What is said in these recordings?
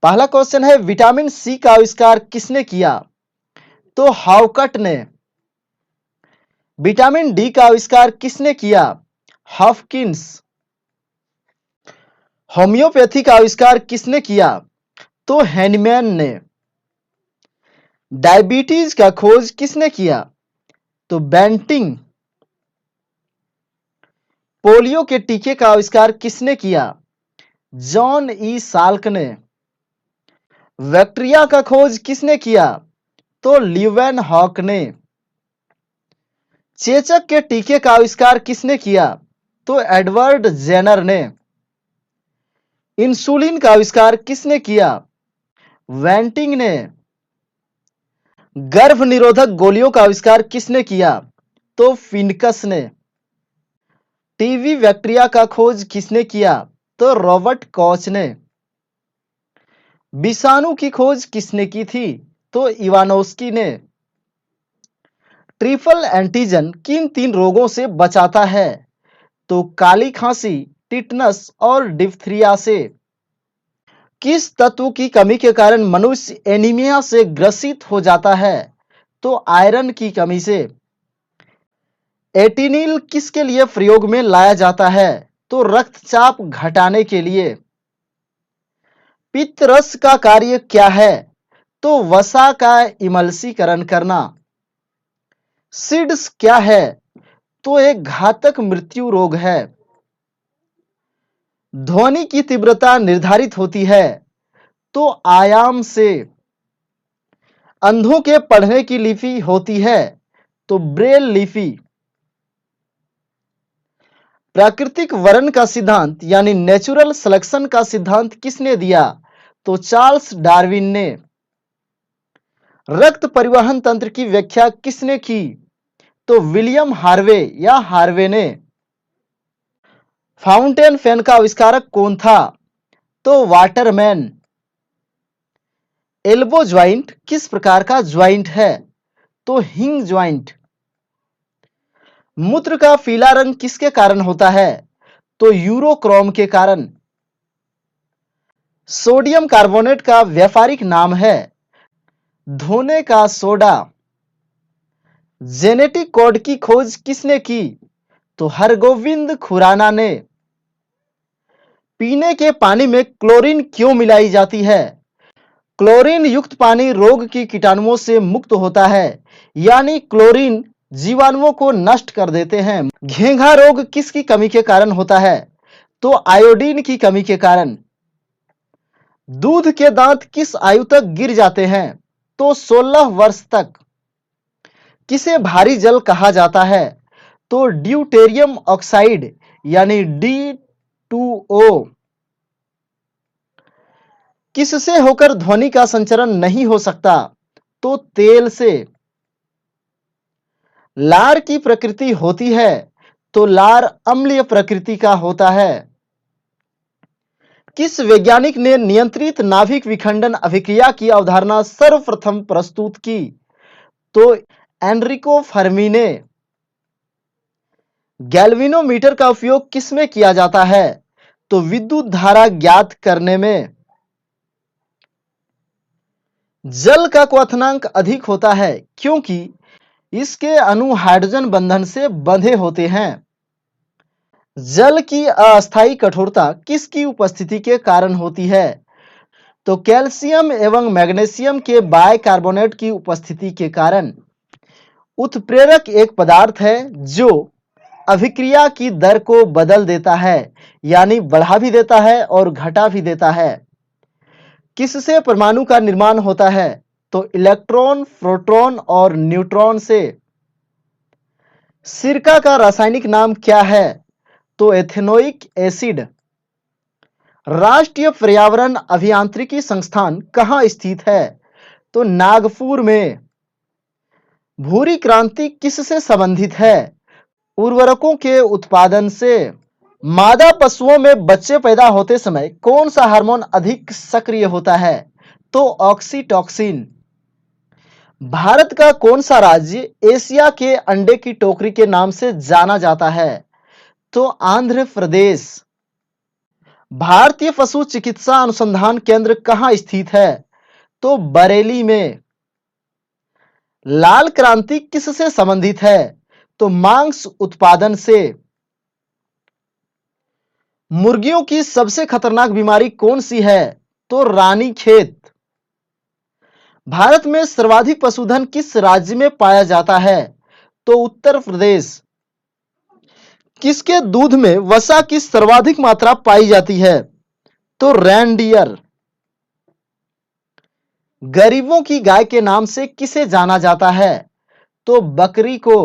पहला क्वेश्चन है vitamin C का आविष्कार किसने किया? तो हाउकट ने। विटामिन डी का आविष्कार किसने किया? हॉपकिंस। होम्योपैथी का आविष्कार किसने किया? तो हैनीमैन ने। डायबिटीज का खोज किसने किया? तो बेंटिंग। पोलियो के टीके का आविष्कार किसने किया? जॉन ई साल्क ने। बैक्टीरिया का खोज किसने किया? तो ल्यूवेनहॉक ने। चेचक के टीके का आविष्कार किसने किया? तो एडवर्ड जेनर ने। इंसुलिन का आविष्कार किसने किया? वेंटिंग ने। गर्भ निरोधक गोलियों का आविष्कार किसने किया? तो फिनकस ने। टीबी बैक्टीरिया का खोज किसने किया? तो रॉबर्ट कॉच ने। विषाणु की खोज किसने की थी? तो इवानोस्की ने। ट्रिपल एंटीजन किन 3 रोगों से बचाता है? तो काली खांसी, टिटनस और डिप्थीरिया से। किस तत्व की कमी के कारण मनुष्य एनीमिया से ग्रसित हो जाता है? तो आयरन की कमी से। एटिनिल किसके लिए प्रयोग में लाया जाता है? तो रक्तचाप घटाने के लिए। पित्त रस का कार्य क्या है? तो वसा का इमल्सीकरण करना। सिड्स क्या है? तो एक घातक मृत्यु रोग है। ध्वनि की तीव्रता निर्धारित होती है तो आयाम से। अंधों के पढ़ने की लिपि होती है तो ब्रेल लिपि। प्राकृतिक वर्ण का सिद्धांत यानी नेचुरल सिलेक्शन का सिद्धांत किसने दिया? तो चार्ल्स डार्विन ने। रक्त परिवहन तंत्र की व्याख्या किसने की? तो विलियम हार्वे या हार्वे ने। फाउंटेन पेन का आविष्कारक कौन था? तो वाटरमैन। एल्बो ज्वाइंट किस प्रकार का ज्वाइंट है? तो हिंग ज्वाइंट। मूत्र का पीला रंग किसके कारण होता है? तो यूरोक्रोम के कारण। सोडियम कार्बोनेट का व्यापारिक नाम है धोने का सोडा। जेनेटिक कोड की खोज किसने की? तो हरगोविंद खुराना ने। पीने के पानी में क्लोरीन क्यों मिलाई जाती है? क्लोरीन युक्त पानी रोग की कीटाणुओं से मुक्त होता है यानी क्लोरीन जीवाणुओं को नष्ट कर देते हैं। घेंघा रोग किसकी कमी के कारण होता है? तो आयोडीन की कमी के कारण। दूध के दांत किस आयु तक गिर जाते हैं? तो 16 वर्ष तक। किसे भारी जल कहा जाता है? तो ड्यूटेरियम ऑक्साइड यानी D2O। किससे होकर ध्वनि का संचरण नहीं हो सकता? तो तेल से। लार की प्रकृति होती है तो लार अम्लीय प्रकृति का होता है। किस वैज्ञानिक ने नियंत्रित नाभिक विखंडन अभिक्रिया की अवधारणा सर्वप्रथम प्रस्तुत की? तो एनरिको फर्मी ने। गैल्वेनोमीटर का उपयोग किसमें किया जाता है? तो विद्युत धारा ज्ञात करने में। जल का क्वथनांक अधिक होता है क्योंकि इसके अणु हाइड्रोजन बंधन से बंधे होते हैं। जल की अस्थायी कठोरता किसकी उपस्थिति के कारण होती है? तो कैल्शियम एवं मैग्नीशियम के बाइकार्बोनेट की उपस्थिति के कारण। उत्प्रेरक एक पदार्थ है जो अभिक्रिया की दर को बदल देता है यानी बढ़ा भी देता है और घटा भी देता है। किससे परमाणु का निर्माण होता है? तो इलेक्ट्रॉन, प्रोटॉन और न्यूट्रॉन से। सिरका का रासायनिक नाम क्या है? तो एथेनोइक एसिड। राष्ट्रीय पर्यावरण अभियांत्रिकी संस्थान कहाँ स्थित है? तो नागपुर में। भूरी क्रांति किससे संबंधित है? उर्वरकों के उत्पादन से। मादा पशुओं में बच्चे पैदा होते समय कौन सा हार्मोन अधिक सक्रिय होता है? तो ऑक्सीटॉसिन। भारत का कौन सा राज्य एशिया के अंडे की टोकरी के नाम से जाना जाता है? तो आंध्र प्रदेश। भारतीय पशु चिकित्सा अनुसंधान केंद्र कहाँ स्थित है? तो बरेली में। लाल क्रांति किससे संबंधित है? तो मांस उत्पादन से। मुर्गियों की सबसे खतरनाक बीमारी कौन सी है? तो रानीखेत। भारत में सर्वाधिक पशुधन किस राज्य में पाया जाता है? तो उत्तर प्रदेश। किसके दूध में वसा की सर्वाधिक मात्रा पाई जाती है? तो रेनडियर। गरीबों की गाय के नाम से किसे जाना जाता है? तो बकरी को।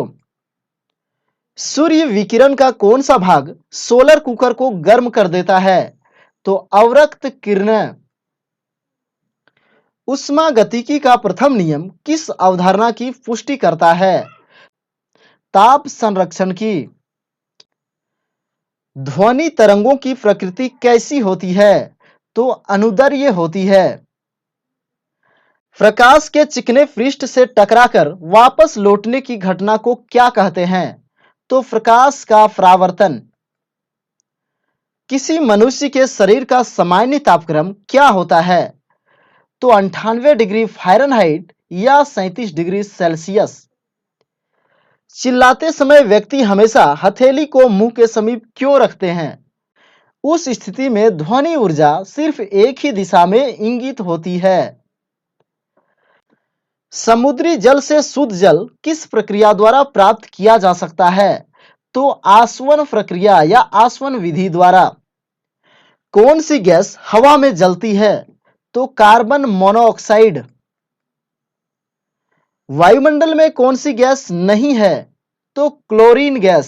सूर्य विकिरण का कौन सा भाग सोलर कुकर को गर्म कर देता है? तो अवरक्त किरणें। ऊष्मागतिकी का प्रथम नियम किस अवधारणा की पुष्टि करता है? ताप संरक्षण की। ध्वनि तरंगों की प्रकृति कैसी होती है? तो अनुदैर्ध्य होती है। प्रकाश के चिकने पृष्ठ से टकराकर वापस लौटने की घटना को क्या कहते हैं? तो प्रकाश का परावर्तन। किसी मनुष्य के शरीर का सामान्य तापक्रम क्या होता है? तो 98 डिग्री फ़ारेनहाइट या 37 डिग्री सेल्सियस। चिल्लाते समय व्यक्ति हमेशा हथेली को मुंह के समीप क्यों रखते हैं? उस स्थिति में ध्वनि ऊर्जा सिर्फ एक ही दिशा में इंगित होती है। समुद्री जल से शुद्ध जल किस प्रक्रिया द्वारा प्राप्त किया जा सकता है? तो आसवन प्रक्रिया या आसवन विधि द्वारा। कौन सी गैस हवा में जलती है? तो कार्बन मोनोऑक्साइड। वायुमंडल में कौन सी गैस नहीं है? तो क्लोरीन गैस।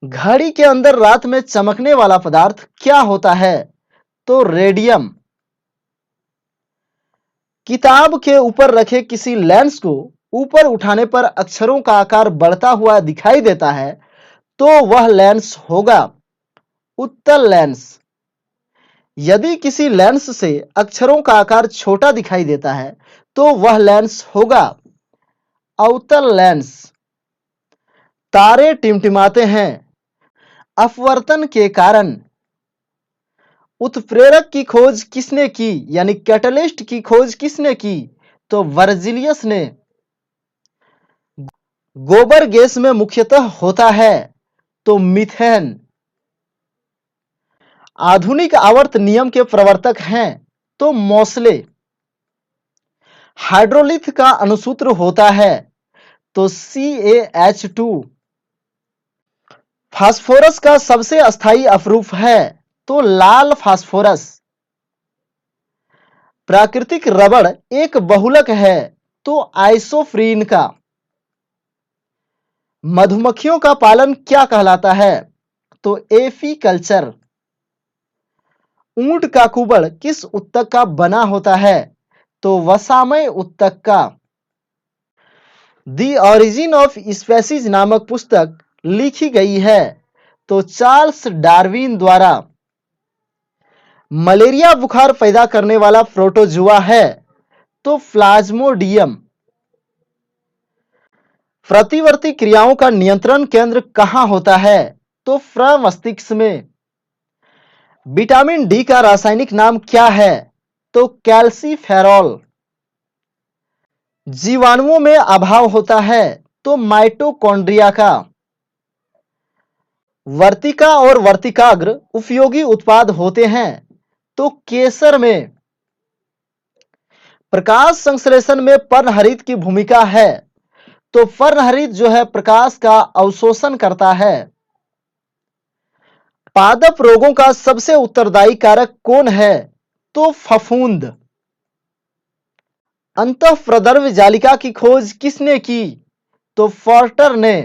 घड़ी के अंदर रात में चमकने वाला पदार्थ क्या होता है? तो रेडियम। किताब के ऊपर रखे किसी लेंस को ऊपर उठाने पर अक्षरों का आकार बढ़ता हुआ दिखाई देता है, तो वह लेंस होगा उत्तल लेंस। यदि किसी लेंस से अक्षरों का आकार छोटा दिखाई देता है, तो वह लेंस होगा अवतल लेंस। तारे टिमटिमाते हैं अपवर्तन के कारण। उत्प्रेरक की खोज किसने की, यानी कैटलिस्ट की खोज किसने की? तो वर्जिलियस ने। गोबर गैस में मुख्यतः होता है तो मीथेन। आधुनिक आवर्त नियम के प्रवर्तक हैं तो मोसले। हाइड्रोलिथ का अणुसूत्र होता है तो CaH2। फास्फोरस का सबसे अस्थायी अपरूप है तो लाल फास्फोरस। प्राकृतिक रबड़ एक बहुलक है तो आइसोप्रीन का। मधुमक्खियों का पालन क्या कहलाता है? तो एपीकल्चर। ऊंट का कुबड़ किस उत्तक का बना होता है? तो वसामय उत्तक का। द ऑरिजिन ऑफ स्पेसीज नामक पुस्तक लिखी गई है तो चार्ल्स डार्विन द्वारा। मलेरिया बुखार पैदा करने वाला प्रोटोजुआ है तो प्लाज्मोडियम। प्रतिवर्ती क्रियाओं का नियंत्रण केंद्र कहां होता है? तो प्रमस्तिष्क में। विटामिन डी का रासायनिक नाम क्या है? तो कैल्सीफेरॉल। जीवाणुओं में अभाव होता है तो माइटोकॉन्ड्रिया का। वर्तिका और वर्तिकाग्र उपयोगी उत्पाद होते हैं तो केसर में। प्रकाश संश्लेषण में पर्णहरित की भूमिका है तो पर्णहरित जो है प्रकाश का अवशोषण करता है। पादप रोगों का सबसे उत्तरदायी कारक कौन है? तो फफूंद। अंतःप्रद्रव्य जालिका की खोज किसने की? तो फोर्टर ने।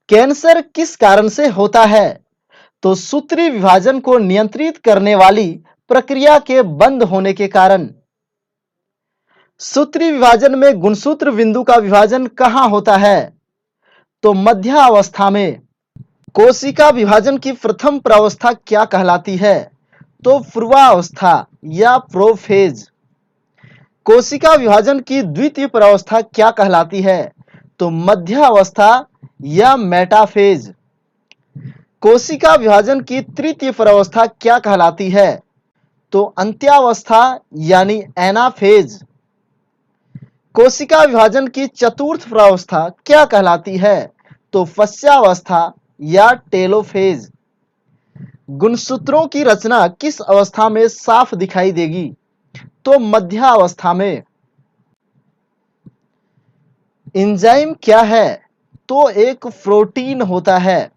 कैंसर किस कारण से होता है? तो सूत्री विभाजन को नियंत्रित करने वाली प्रक्रिया के बंद होने के कारण। सूत्री विभाजन में गुणसूत्र बिंदु का विभाजन कहां होता है? तो मध्यावस्था में। कोशिका विभाजन की प्रथम प्रावस्था क्या कहलाती है? तो पूर्वावस्था या प्रोफेज। कोशिका विभाजन की द्वितीय प्रावस्था क्या कहलाती है? तो मध्यावस्था या मेटाफेज। कोशिका विभाजन की तृतीय प्रअवस्था क्या कहलाती है? तो अंत्यावस्था यानी एनाफेज। कोशिका विभाजन की चतुर्थ प्रअवस्था क्या कहलाती है? तो फस्यावस्था या टेलोफेज। गुणसूत्रों की रचना किस अवस्था में साफ दिखाई देगी? तो मध्यावस्था में। एंजाइम क्या है? तो एक प्रोटीन होता है।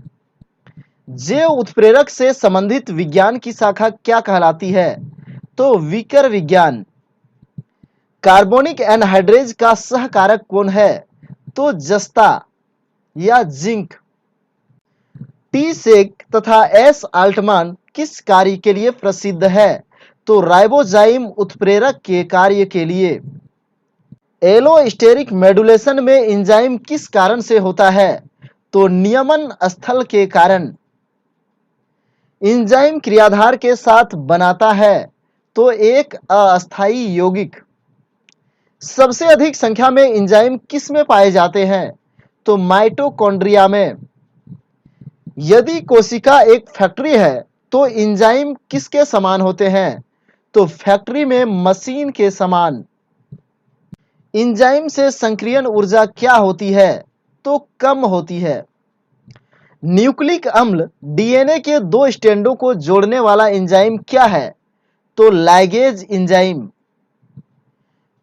जैव उत्प्रेरक से संबंधित विज्ञान की शाखा क्या कहलाती है? तो विकर विज्ञान। कार्बोनिक एनहाइड्रेज का सहकारक कौन है? तो जस्ता या जिंक। टी सेक तथा एस आल्टमान किस कार्य के लिए प्रसिद्ध है? तो राइबोजाइम उत्प्रेरक के कार्य के लिए। एलोस्टेरिक मेडुलेशन में एंजाइम किस कारण से होता है? तो नियमन स्थल के कारण। एंजाइम क्रियाधार के साथ बनाता है तो एक अस्थायी यौगिक। सबसे अधिक संख्या में एंजाइम किस में पाए जाते हैं? तो माइटोकॉन्ड्रिया में। यदि कोशिका एक फैक्ट्री है तो एंजाइम किसके समान होते हैं? तो फैक्ट्री में मशीन के समान। एंजाइम से संक्रियण ऊर्जा क्या होती है? तो कम होती है। न्यूक्लिक अम्ल डीएनए के दो स्ट्रैंडों को जोड़ने वाला एंजाइम क्या है? तो लाइगेज एंजाइम।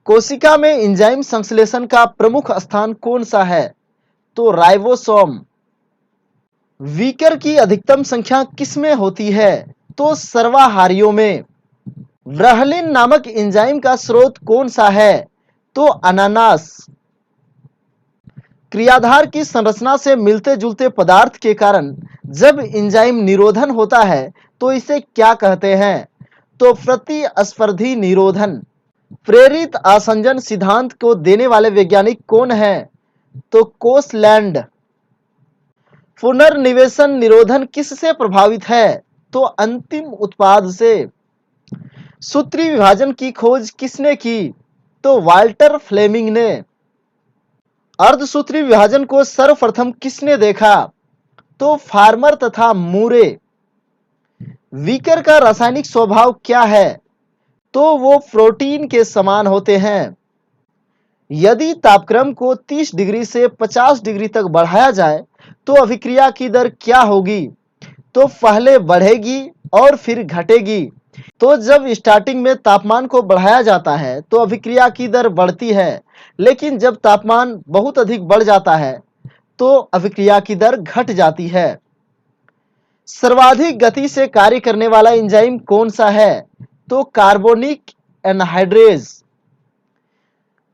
कोशिका में एंजाइम संश्लेषण का प्रमुख स्थान कौन सा है? तो राइबोसोम। विकर की अधिकतम संख्या किसमें होती है? तो सर्वाहारियों में। व्रहलिन नामक एंजाइम का स्रोत कौन सा है? तो अनानास। क्रियाधार की संरचना से मिलते जुलते पदार्थ के कारण जब एंजाइम निरोधन होता है तो इसे क्या कहते हैं? तो प्रतिस्पर्धी निरोधन। प्रेरित आसंजन सिद्धांत को देने वाले वैज्ञानिक कौन है? तो कोसलैंड। पुनर्निवेशन निरोधन किससे प्रभावित है? तो अंतिम उत्पाद से। सूत्री विभाजन की खोज किसने की? तो वाल्टर फ्लेमिंग ने। अर्धसूत्री विभाजन को सर्वप्रथम किसने देखा? तो फार्मर तथा मूरे। विकर का रासायनिक स्वभाव क्या है? तो वो प्रोटीन के समान होते हैं। यदि तापक्रम को 30 डिग्री से 50 डिग्री तक बढ़ाया जाए तो अभिक्रिया की दर क्या होगी? तो पहले बढ़ेगी और फिर घटेगी। तो जब स्टार्टिंग में तापमान को बढ़ाया जाता है तो अभिक्रिया की दर बढ़ती है, लेकिन जब तापमान बहुत अधिक बढ़ जाता है तो अभिक्रिया की दर घट जाती है। सर्वाधिक गति से कार्य करने वाला एंजाइम कौन सा है? तो कार्बोनिक एनहाइड्रेज।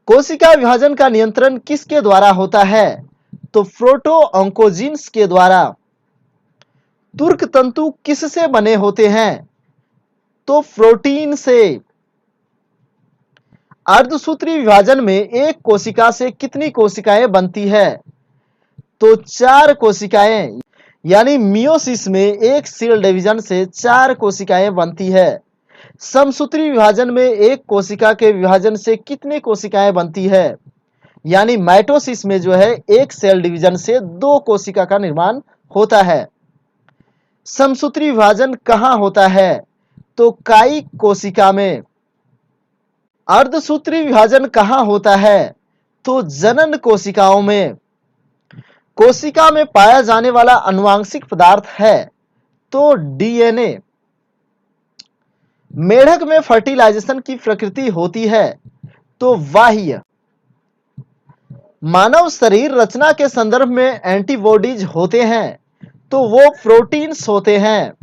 कोशिका विभाजन का नियंत्रण किसके द्वारा होता है? तो प्रोटोऑन्कोजीन्स के द्वारा। तुर्क तंतु किससे बने होते हैं? तो प्रोटीन से। अर्धसूत्री विभाजन में एक कोशिका से कितनी कोशिकाएं बनती है? तो 4 कोशिकाएं। यानी मियोसिस में एक सेल डिवीजन से 4 कोशिकाएं बनती है। समसूत्री विभाजन में एक कोशिका के विभाजन से कितनी कोशिकाएं बनती है? यानी माइटोसिस में जो है एक सेल डिवीजन से 2 कोशिका का निर्माण होता है। समसूत्री विभाजन कहां होता है? तो कायिक कोशिका में। अर्धसूत्री विभाजन कहां होता है? तो जनन कोशिकाओं में। कोशिका में पाया जाने वाला आनुवांशिक पदार्थ है तो डीएनए। मेढक में फर्टिलाइजेशन की प्रकृति होती है तो बाह्य। मानव शरीर रचना के संदर्भ में एंटीबॉडीज होते हैं तो वो प्रोटीन्स होते हैं।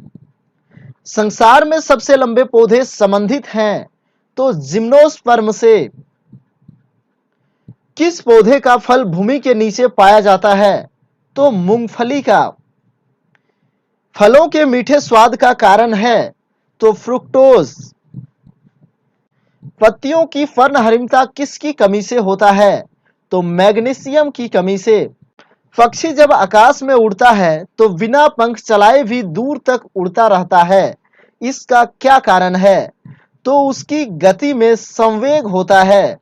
संसार में सबसे लंबे पौधे संबंधित हैं तो जिम्नोस्पर्म से। किस पौधे का फल भूमि के नीचे पाया जाता है? तो मूंगफली का। फलों के मीठे स्वाद का कारण है तो फ्रुक्टोज। पत्तियों की पर्णहरिमता किसकी कमी से होता है? तो मैग्नीशियम की कमी से। पक्षी जब आकाश में उड़ता है तो बिना पंख चलाए भी दूर तक उड़ता रहता है, इसका क्या कारण है? तो उसकी गति में संवेग होता है।